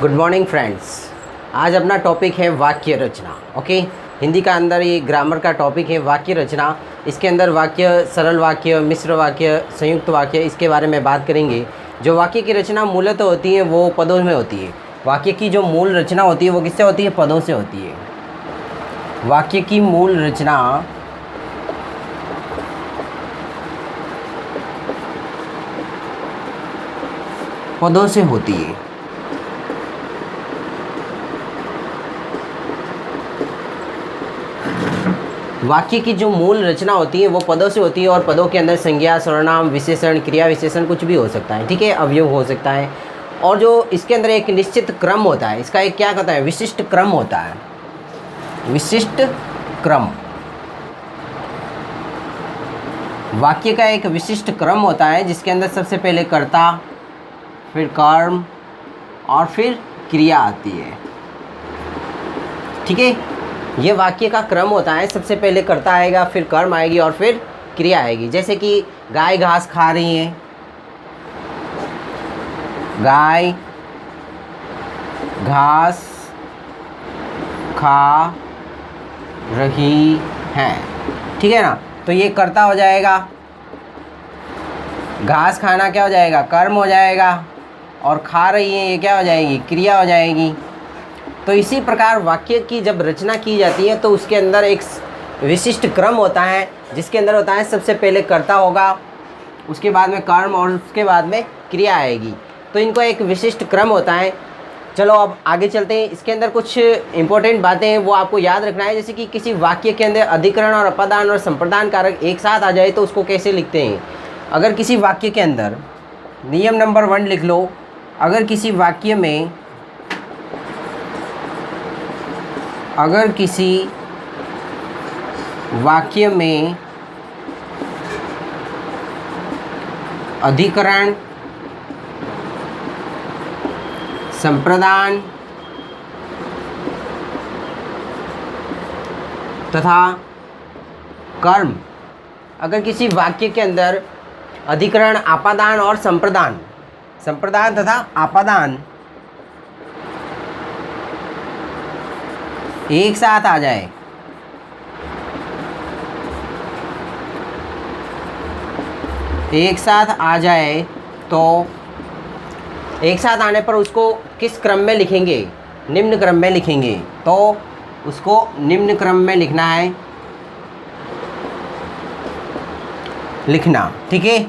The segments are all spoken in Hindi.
Good morning friends. आज अपना टॉपिक है वाक्य रचना। ओके, हिंदी का अंदर ये ग्रामर का टॉपिक है वाक्य रचना। इसके अंदर वाक्य, सरल वाक्य, मिश्र वाक्य, संयुक्त वाक्य, इसके बारे में बात करेंगे। जो वाक्य की रचना मूलतः होती है वो पदों में होती है। वाक्य की जो मूल रचना होती है वो किससे होती है? पदों से होती है। वाक्य की मूल रचना पदों से होती है। वाक्य की जो मूल रचना होती है वो पदों से होती है और पदों के अंदर संज्ञा, सर्वनाम, विशेषण, क्रिया विशेषण कुछ भी हो सकता है। ठीक है, अवयव हो सकता है। और जो इसके अंदर एक निश्चित क्रम होता है, इसका एक क्या कहता है? विशिष्ट क्रम होता है। विशिष्ट क्रम, वाक्य का एक विशिष्ट क्रम होता है जिसके अंदर सबसे पहले कर्ता, फिर कर्म और फिर क्रिया आती है। ठीक है, ये वाक्य का क्रम होता है। सबसे पहले कर्ता आएगा, फिर कर्म आएगी और फिर क्रिया आएगी। जैसे कि गाय घास खा रही है, गाय घास खा रही है। ठीक है ना, तो ये कर्ता हो जाएगा। घास खाना क्या हो जाएगा? कर्म हो जाएगा। और खा रही है ये क्या हो जाएगी? क्रिया हो जाएगी। तो इसी प्रकार वाक्य की जब रचना की जाती है तो उसके अंदर एक विशिष्ट क्रम होता है जिसके अंदर होता है सबसे पहले कर्ता होगा, उसके बाद में कर्म और उसके बाद में क्रिया आएगी। तो इनको एक विशिष्ट क्रम होता है। चलो अब आगे चलते हैं। इसके अंदर कुछ इंपॉर्टेंट बातें हैं वो आपको याद रखना है। जैसे कि किसी वाक्य के अंदर अधिकरण और अपादान और संप्रदान कारक एक साथ आ जाए तो उसको कैसे लिखते हैं। अगर किसी वाक्य के अंदर, नियम नंबर 1 लिख लो, अगर किसी वाक्य में अधिकरण, संप्रदान तथा कर्म, अगर किसी वाक्य के अंदर अधिकरण, आपादान और संप्रदान तथा आपादान एक साथ आ जाए, तो एक साथ आने पर उसको किस क्रम में लिखेंगे? निम्न क्रम में लिखेंगे। तो उसको निम्न क्रम में लिखना है, लिखना। ठीक है,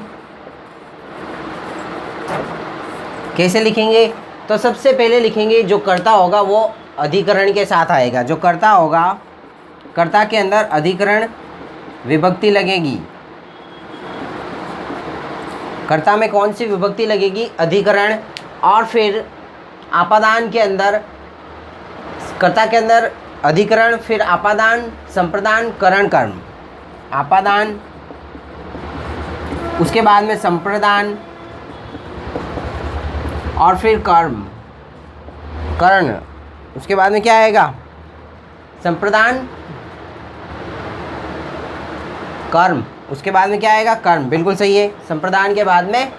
कैसे लिखेंगे? तो सबसे पहले लिखेंगे जो कर्ता होगा वो अधिकरण के साथ आएगा। जो कर्ता होगा, कर्ता के अंदर अधिकरण विभक्ति लगेगी। कर्ता में कौन सी विभक्ति लगेगी? अधिकरण। और फिर आपादान के अंदर, कर्ता के अंदर अधिकरण, फिर आपादान, संप्रदान, करण, कर्म। आपादान, उसके बाद में संप्रदान और फिर कर्म, करण। उसके बाद में क्या आएगा? संप्रदान, कर्म। उसके बाद में क्या आएगा? कर्म। बिल्कुल सही है, संप्रदान के बाद में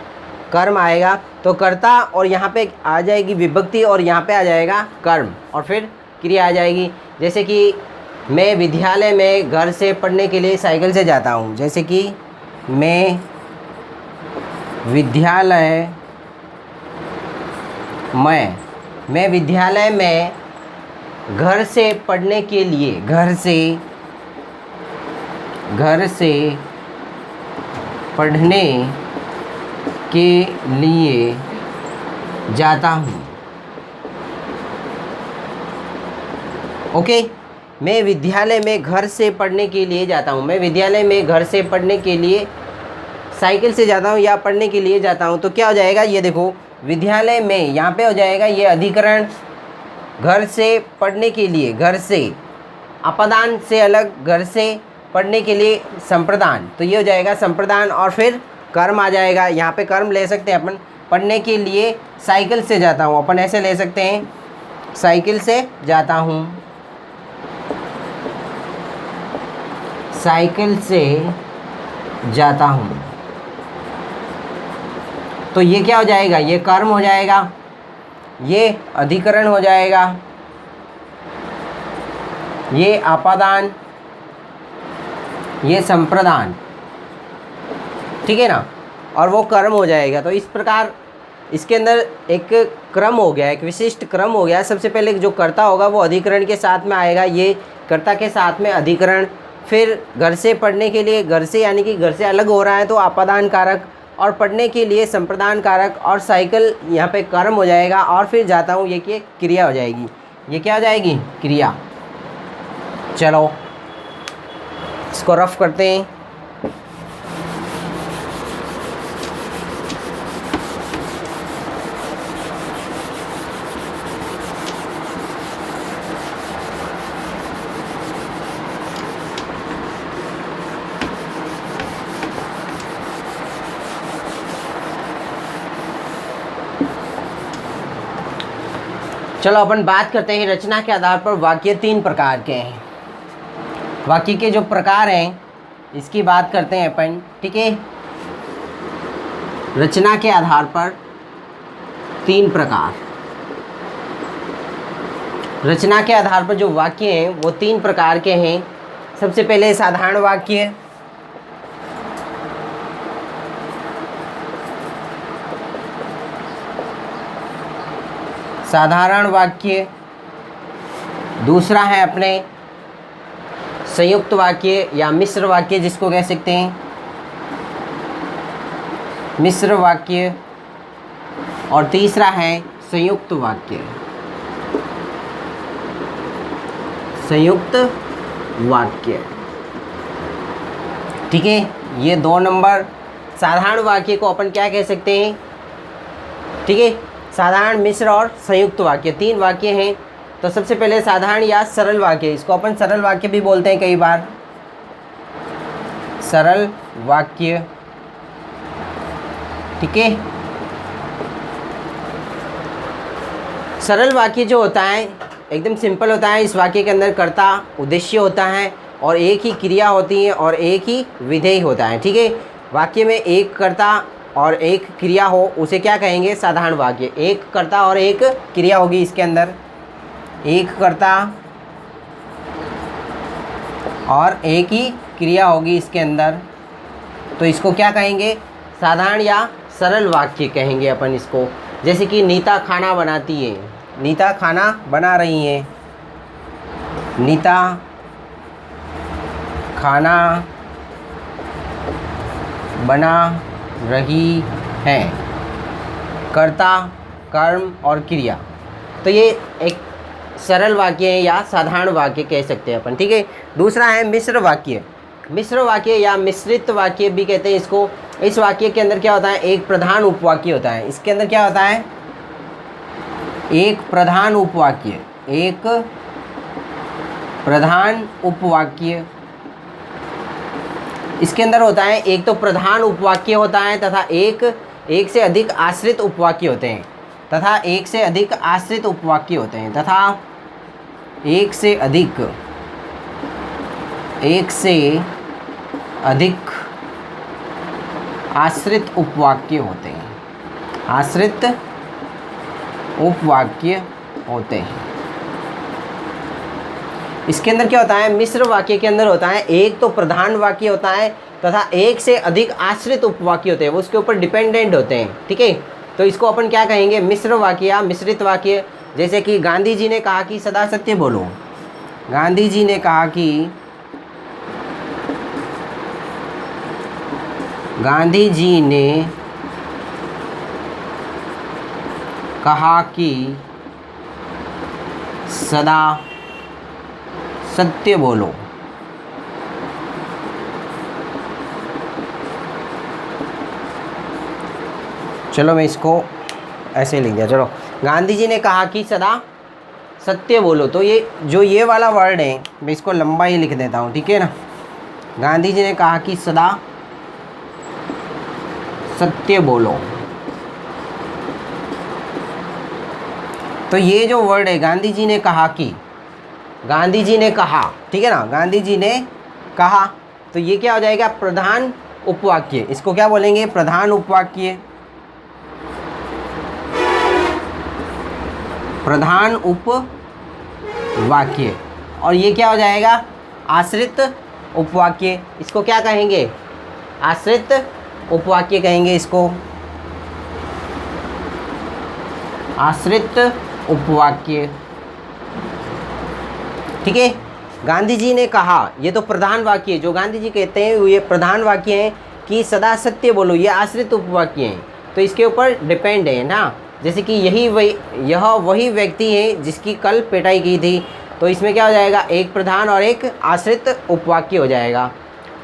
कर्म आएगा। तो कर्ता और यहाँ पे आ जाएगी विभक्ति और यहाँ पे आ जाएगा कर्म और फिर क्रिया आ जाएगी। जैसे कि मैं विद्यालय में घर से पढ़ने के लिए साइकिल से जाता हूँ। जैसे कि मैं विद्यालय में घर से पढ़ने के लिए, घर से पढ़ने के लिए जाता हूँ। ओके, मैं विद्यालय में घर से पढ़ने के लिए जाता हूँ। मैं विद्यालय में घर से पढ़ने के लिए साइकिल से जाता हूँ या पढ़ने के लिए जाता हूँ। तो क्या हो जाएगा? ये देखो, विद्यालय में यहाँ पे हो जाएगा ये अधिकरण, घर से पढ़ने के लिए, घर से, आपादान से अलग, घर से पढ़ने के लिए संप्रदान। तो ये हो जाएगा संप्रदान और फिर कर्म आ जाएगा। यहाँ पे कर्म ले सकते हैं अपन। पढ़ने के लिए साइकिल से जाता हूँ, अपन ऐसे ले सकते हैं, साइकिल से जाता हूँ, साइकिल से जाता हूँ। तो ये क्या हो जाएगा? ये कर्म हो जाएगा। ये अधिकरण हो जाएगा, ये आपादान, ये संप्रदान, ठीक है ना, और वो कर्म हो जाएगा। तो इस प्रकार इसके अंदर एक क्रम हो गया, एक विशिष्ट क्रम हो गया। सबसे पहले जो कर्ता होगा वो अधिकरण के साथ में आएगा, ये कर्ता के साथ में अधिकरण, फिर घर से पढ़ने के लिए, घर से यानी कि घर से अलग हो रहा है तो आपादान कारक, और पढ़ने के लिए संप्रदान कारक, और साइकिल यहाँ पे कर्म हो जाएगा, और फिर जाता हूँ ये कि क्रिया हो जाएगी। ये क्या हो जाएगी? क्रिया। चलो इसको रफ करते हैं। चलो अपन बात करते हैं रचना के आधार पर वाक्य 3 प्रकार के हैं। वाक्य के जो प्रकार हैं इसकी बात करते हैं अपन, ठीक है। रचना के आधार पर 3 प्रकार, रचना के आधार पर जो वाक्य हैं वो 3 प्रकार के हैं। सबसे पहले साधारण वाक्य, साधारण वाक्य। दूसरा है अपने संयुक्त वाक्य या मिश्र वाक्य जिसको कह सकते हैं, मिश्र वाक्य। और तीसरा है संयुक्त वाक्य, संयुक्त वाक्य, ठीक है। ये 2 नंबर साधारण वाक्य को अपन क्या कह सकते हैं, ठीक है। साधारण, मिश्र और संयुक्त वाक्य 3 वाक्य हैं। तो सबसे पहले साधारण या सरल वाक्य, इसको अपन सरल वाक्य भी बोलते हैं कई बार, सरल वाक्य, ठीक है। सरल वाक्य जो होता है एकदम सिंपल होता है। इस वाक्य के अंदर कर्ता, उद्देश्य होता है और एक ही क्रिया होती है और एक ही विधेय होता है, ठीक है। वाक्य में एक कर्ता और एक क्रिया हो उसे क्या कहेंगे? साधारण वाक्य। एक कर्ता और एक क्रिया होगी इसके अंदर, एक कर्ता और एक ही क्रिया होगी इसके अंदर, तो इसको क्या कहेंगे? साधारण या सरल वाक्य कहेंगे अपन इसको। जैसे कि नीता खाना बनाती है, नीता खाना बना रही है, नीता खाना बना रही है, कर्ता, कर्म और क्रिया। तो ये एक सरल वाक्य है या साधारण वाक्य कह सकते हैं अपन, ठीक है। दूसरा है मिश्र वाक्य। मिश्र वाक्य या मिश्रित वाक्य भी कहते हैं इसको। इस वाक्य के अंदर क्या होता है? एक प्रधान उपवाक्य होता है। इसके अंदर क्या होता है? एक प्रधान उपवाक्य, एक प्रधान उपवाक्य। इसके अंदर होता है एक तो प्रधान उपवाक्य होता है तथा एक से अधिक आश्रित उपवाक्य होते हैं, तथा एक से अधिक आश्रित उपवाक्य होते हैं, तथा एक से अधिक आश्रित उपवाक्य होते हैं, आश्रित उपवाक्य होते हैं। इसके अंदर क्या होता है? मिश्र वाक्य के अंदर होता है एक तो प्रधान वाक्य होता है तथा एक से अधिक आश्रित उपवाक्य होते हैं, वो उसके ऊपर डिपेंडेंट होते हैं, ठीक है। तो इसको अपन क्या कहेंगे? मिश्र वाक्य या मिश्रित वाक्य। जैसे कि गांधी जी ने कहा कि सदा सत्य बोलो, गांधी जी ने कहा कि, गांधी जी ने कहा कि सदा सत्य बोलो। चलो मैं इसको ऐसे लिख दिया। चलो, गांधी जी ने कहा कि सदा सत्य बोलो। तो ये जो ये वाला वर्ड है मैं इसको लंबा ही लिख देता हूँ, ठीक है ना। गांधी जी ने कहा कि सदा सत्य बोलो। तो ये जो वर्ड है गांधी जी ने कहा कि, गांधी जी ने कहा, ठीक है ना, गांधी जी ने कहा, तो ये क्या हो जाएगा? प्रधान उपवाक्य। इसको क्या बोलेंगे? प्रधान उपवाक्य। प्रधान उपवाक्य। और ये क्या हो जाएगा? आश्रित उपवाक्य। इसको क्या कहेंगे? आश्रित उपवाक्य कहेंगे इसको, आश्रित उपवाक्य। ठीक है। गांधी जी ने कहा, ये तो प्रधान वाक्य है, जो गांधी जी कहते हैं ये प्रधान वाक्य है कि सदा सत्य बोलो, ये आश्रित उपवाक्य हैं, तो इसके ऊपर डिपेंड है ना। जैसे कि यह वही व्यक्ति है जिसकी कल पिटाई की थी, तो इसमें क्या हो जाएगा? एक प्रधान और एक आश्रित उपवाक्य हो जाएगा।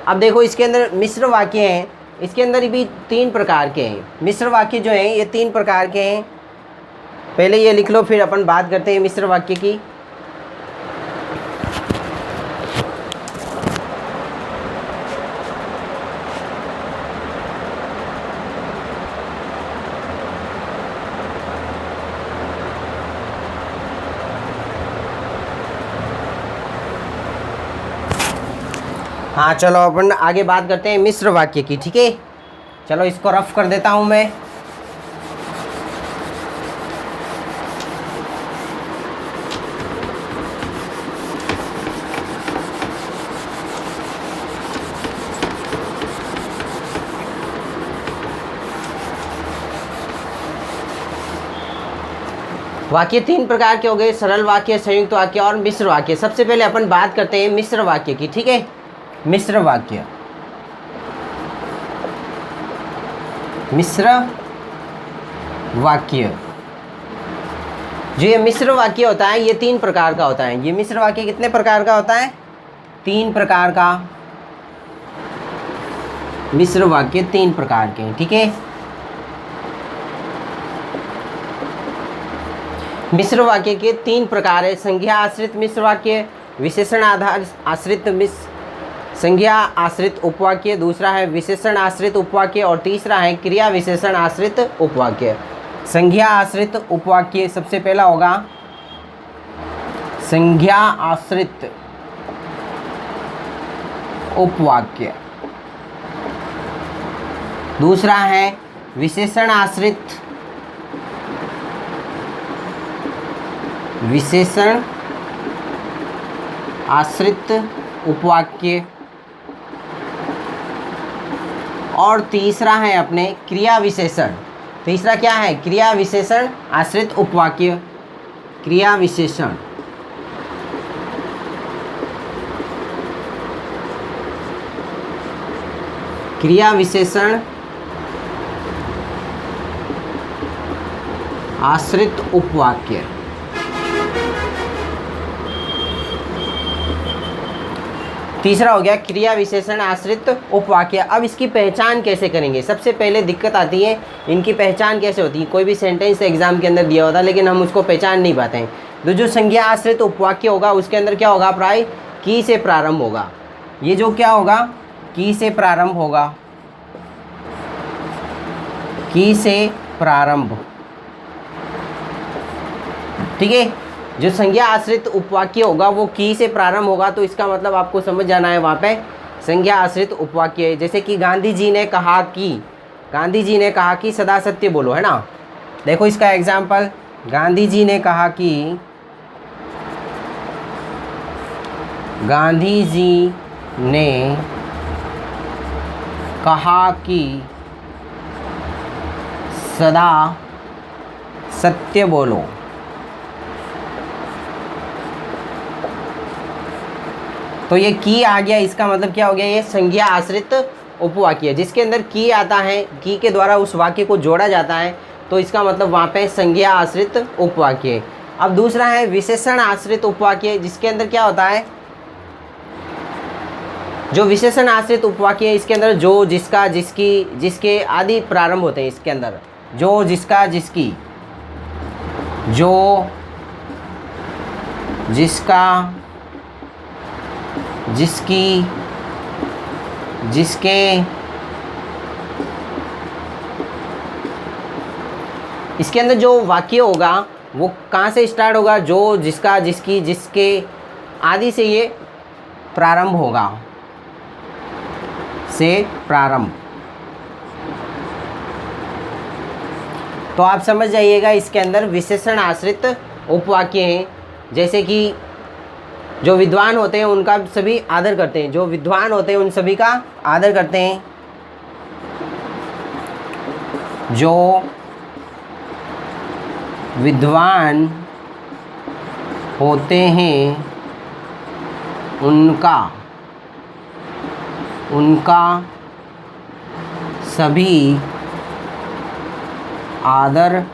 अब देखो इसके अंदर मिश्र वाक्य हैं, इसके अंदर भी 3 प्रकार के हैं। मिश्र वाक्य जो हैं ये 3 प्रकार के हैं। पहले ये लिख लो, फिर अपन बात करते हैं मिश्र वाक्य की। हाँ चलो अपन आगे बात करते हैं मिश्र वाक्य की। ठीक है, चलो इसको रफ कर देता हूँ मैं। वाक्य 3 प्रकार के हो गए, सरल वाक्य, संयुक्त वाक्य और मिश्र वाक्य। सबसे पहले अपन बात करते हैं मिश्र वाक्य की। ठीक है, मिश्र वाक्य, मिश्र वाक्य। जो ये मिश्र वाक्य होता है ये 3 प्रकार का होता है। ये मिश्र वाक्य कितने प्रकार का होता है? 3 प्रकार का। मिश्र वाक्य 3 प्रकार के हैं। ठीक है, मिश्र वाक्य के 3 प्रकार है। संज्ञा आश्रित मिश्र वाक्य, विशेषण आधार आश्रित संज्ञा आश्रित उपवाक्य, दूसरा है विशेषण आश्रित उपवाक्य और तीसरा है क्रिया विशेषण आश्रित उपवाक्य। संज्ञा आश्रित उपवाक्य सबसे पहला होगा संज्ञा आश्रित उपवाक्य, दूसरा है विशेषण आश्रित उपवाक्य और तीसरा है अपने क्रिया विशेषण। तीसरा क्या है? क्रिया विशेषण आश्रित उपवाक्य। क्रिया विशेषण आश्रित उपवाक्य। तीसरा हो गया क्रिया विशेषण आश्रित उपवाक्य। अब इसकी पहचान कैसे करेंगे? सबसे पहले दिक्कत आती है इनकी पहचान कैसे होती है। कोई भी सेंटेंस एग्जाम के अंदर दिया होता है लेकिन हम उसको पहचान नहीं पाते हैं। तो जो संज्ञा आश्रित उपवाक्य होगा उसके अंदर क्या होगा? प्राय की से प्रारंभ होगा। ये जो क्या होगा? की से प्रारंभ होगा। की से प्रारंभ। ठीक है, जो संज्ञा आश्रित उपवाक्य होगा वो की से प्रारंभ होगा, तो इसका मतलब आपको समझ जाना है वहाँ पे संज्ञा आश्रित उपवाक्य है। जैसे कि गांधी जी ने कहा कि सदा सत्य बोलो, है ना। देखो इसका एग्जाम्पल, गांधी जी ने कहा कि सदा सत्य बोलो। तो ये की आ गया, इसका मतलब क्या हो गया? ये संज्ञा आश्रित उपवाक्य, जिसके अंदर की आता है, की के द्वारा उस वाक्य को जोड़ा जाता है, तो इसका मतलब वहाँ पे संज्ञा आश्रित उपवाक्य। अब दूसरा है विशेषण आश्रित उपवाक्य, जिसके अंदर क्या होता है? जो विशेषण आश्रित उपवाक्य है इसके अंदर जो, जिसका, जिसकी, जिसके आदि प्रारंभ होते हैं। इसके अंदर जो, जिसका, जिसकी, जो, जिसका, जिसकी, जिसके, इसके अंदर जो वाक्य होगा वो कहाँ से स्टार्ट होगा? जो, जिसका, जिसकी, जिसके आदि से ये प्रारंभ होगा, से प्रारंभ। तो आप समझ जाइएगा इसके अंदर विशेषण आश्रित उपवाक्य हैं, जैसे कि जो विद्वान होते हैं उनका सभी आदर करते हैं, जो विद्वान होते हैं उन सभी का आदर करते हैं, जो विद्वान होते हैं उनका सभी आदर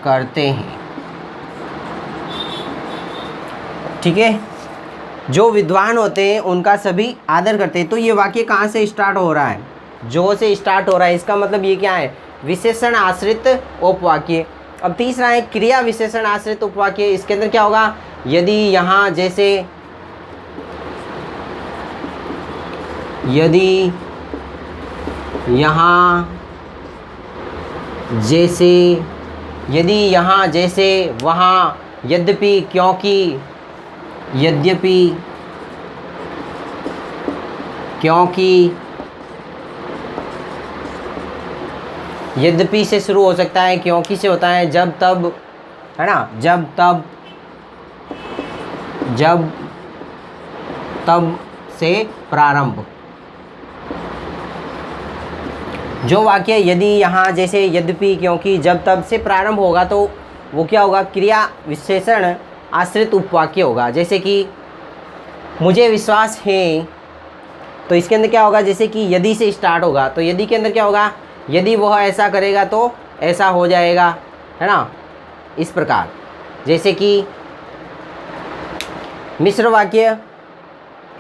करते हैं। ठीक है, जो विद्वान होते हैं उनका सभी आदर करते हैं। तो ये वाक्य कहाँ से स्टार्ट हो रहा है? जो से स्टार्ट हो रहा है। इसका मतलब ये क्या है? विशेषण आश्रित उपवाक्य। अब तीसरा है क्रिया विशेषण आश्रित उपवाक्य। इसके अंदर क्या होगा? यदि यहाँ जैसे, यदि यहाँ जैसे, यदि यहाँ जैसे, वहाँ, यद्यपि, क्योंकि, यद्यपि, क्योंकि, यद्यपि से शुरू हो सकता है, क्योंकि से होता है जब तब, है ना, जब तब, जब तब से प्रारंभ। जो वाक्य यदि, यहाँ जैसे, यद्यपि, क्योंकि, जब तब से प्रारंभ होगा तो वो क्या होगा? क्रिया विशेषण आश्रित उपवाक्य होगा। जैसे कि मुझे विश्वास है, तो इसके अंदर क्या होगा? जैसे कि यदि से स्टार्ट होगा, तो यदि के अंदर क्या होगा? यदि वह ऐसा करेगा तो ऐसा हो जाएगा, है ना, इस प्रकार। जैसे कि मिश्र वाक्य,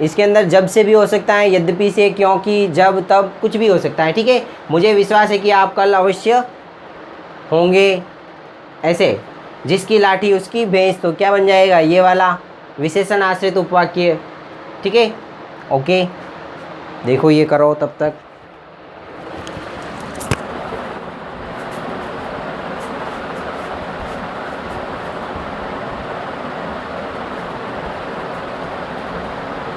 इसके अंदर जब से भी हो सकता है, यद्यपि से, क्योंकि, जब, तब, कुछ भी हो सकता है। ठीक है, मुझे विश्वास है कि आप कल अवश्य होंगे, ऐसे, जिसकी लाठी उसकी भैंस, तो क्या बन जाएगा? ये वाला विशेषण आश्रित उपवाक्य। ठीक है, ओके, देखो ये करो तब तक।